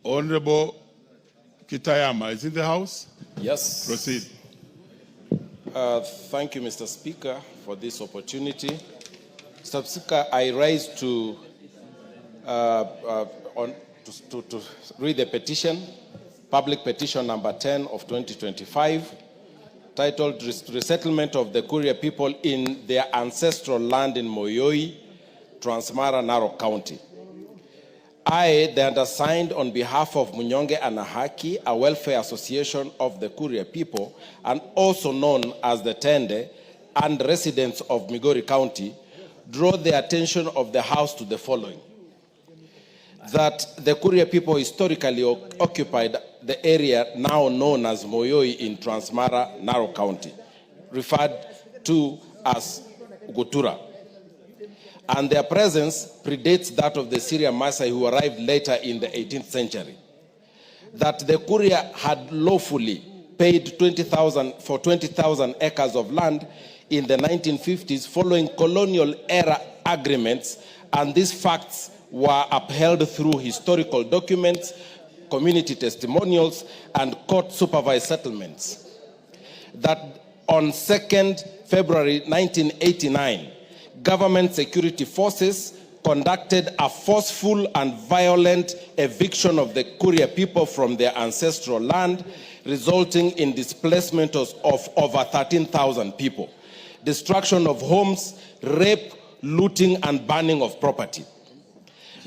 Honorable Kitayama is in the House. Yes. Proceed. Thank you, Mr. Speaker, for this opportunity. Mr. Speaker, I rise to read the petition, public petition number 10 of 2025, titled Resettlement of the Kuria People in Their Ancestral Land in Moyoi, Transmara, Narok County. I, the undersigned, on behalf of Munyonge Anahaki, a welfare association of the Kuria people, and also known as the Tende, and residents of Migori County, draw the attention of the House to the following. That the Kuria people historically occupied the area now known as Moyoi in Transmara, Narok County, referred to as Gutura. And their presence predates that of the Syrian Maasai who arrived later in the 18th century. That the Kuria had lawfully paid 20,000 for 20,000 acres of land in the 1950s following colonial era agreements, and these facts were upheld through historical documents, community testimonials, and court-supervised settlements. That on 2nd February 1989, government security forces conducted a forceful and violent eviction of the Kuria people from their ancestral land, resulting in displacement of over 13,000 people, destruction of homes, rape, looting, and burning of property.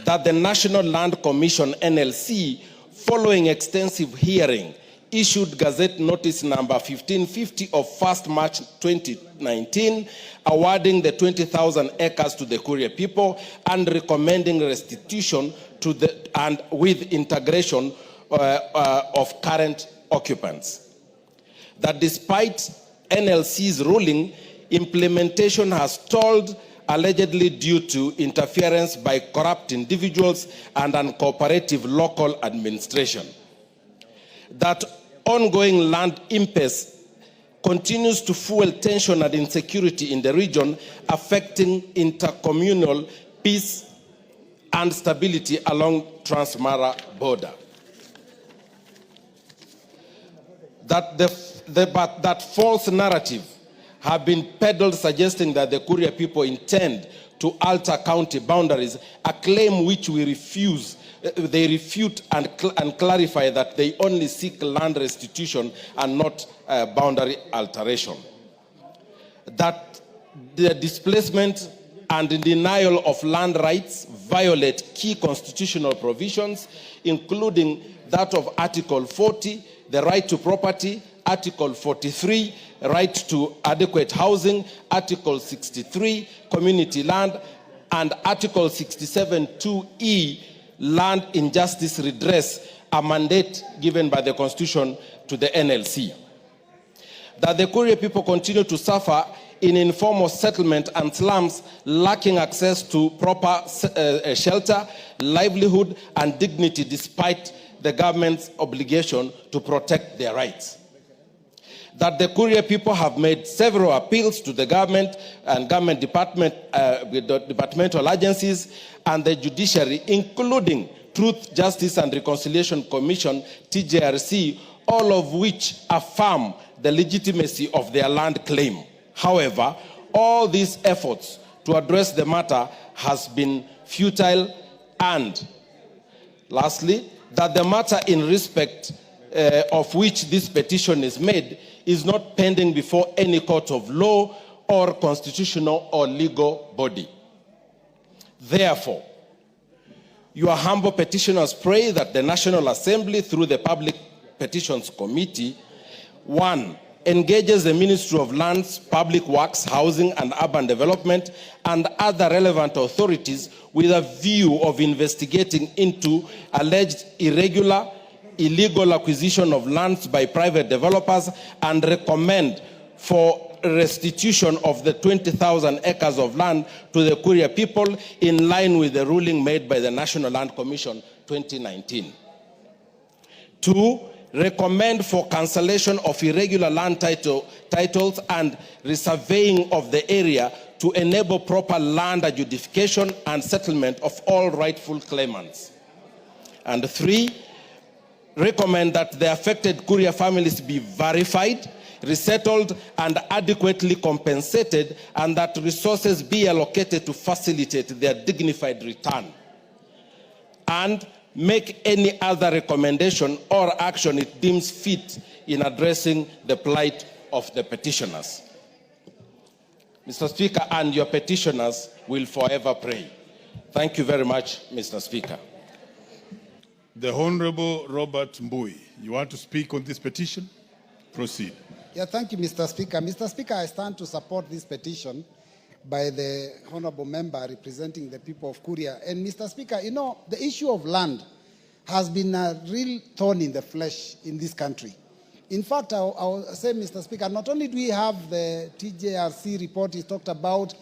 That the National Land Commission, NLC, following extensive hearing, issued Gazette Notice number 1550 of 1st March 2019, awarding the 20,000 acres to the Kuria people and recommending restitution to the and with integration of current occupants. That despite NLC's ruling, implementation has stalled, allegedly due to interference by corrupt individuals and uncooperative local administration. That ongoing land impasse continues to fuel tension and insecurity in the region, affecting intercommunal peace and stability along Transmara border. That false narrative have been peddled suggesting that the Kuria people intend to alter county boundaries, a claim which we refuse. They refute and clarify that they only seek land restitution and not boundary alteration. That the displacement and the denial of land rights violate key constitutional provisions, including that of Article 40, the right to property, Article 43, right to adequate housing, Article 63, community land, and Article 67(2)(e), land injustice redress, a mandate given by the Constitution to the NLC. That the Kuria people continue to suffer in informal settlement and slums, lacking access to proper shelter, livelihood, and dignity despite the government's obligation to protect their rights. That the Kuria people have made several appeals to the government and government departmental agencies and the judiciary, including Truth, Justice and Reconciliation Commission, TJRC, all of which affirm the legitimacy of their land claim. However, all these efforts to address the matter has been futile, and lastly, that the matter in respect of which this petition is made is not pending before any court of law or constitutional or legal body. Therefore, your humble petitioners pray that the National Assembly, through the Public Petitions Committee, 1, engages the Ministry of Lands, Public Works, Housing and Urban Development and other relevant authorities with a view of investigating into alleged illegal acquisition of lands by private developers, and recommend for restitution of the 20,000 acres of land to the Kuria people in line with the ruling made by the National Land Commission 2019. 2, recommend for cancellation of irregular land titles and resurveying of the area to enable proper land adjudication and settlement of all rightful claimants. And 3, recommend that the affected Kuria families be verified, resettled, and adequately compensated, and that resources be allocated to facilitate their dignified return. And make any other recommendation or action it deems fit in addressing the plight of the petitioners. Mr. Speaker, and your petitioners will forever pray. Thank you very much, Mr. Speaker. The Honorable Robert Mbui, you want to speak on this petition? Proceed. Yeah, thank you, Mr. Speaker. Mr. Speaker, I stand to support this petition by the honorable member representing the people of Kuria. And Mr. Speaker, you know, the issue of land has been a real thorn in the flesh in this country. In fact, I'll say, Mr. Speaker, not only do we have the TJRC report, it talked about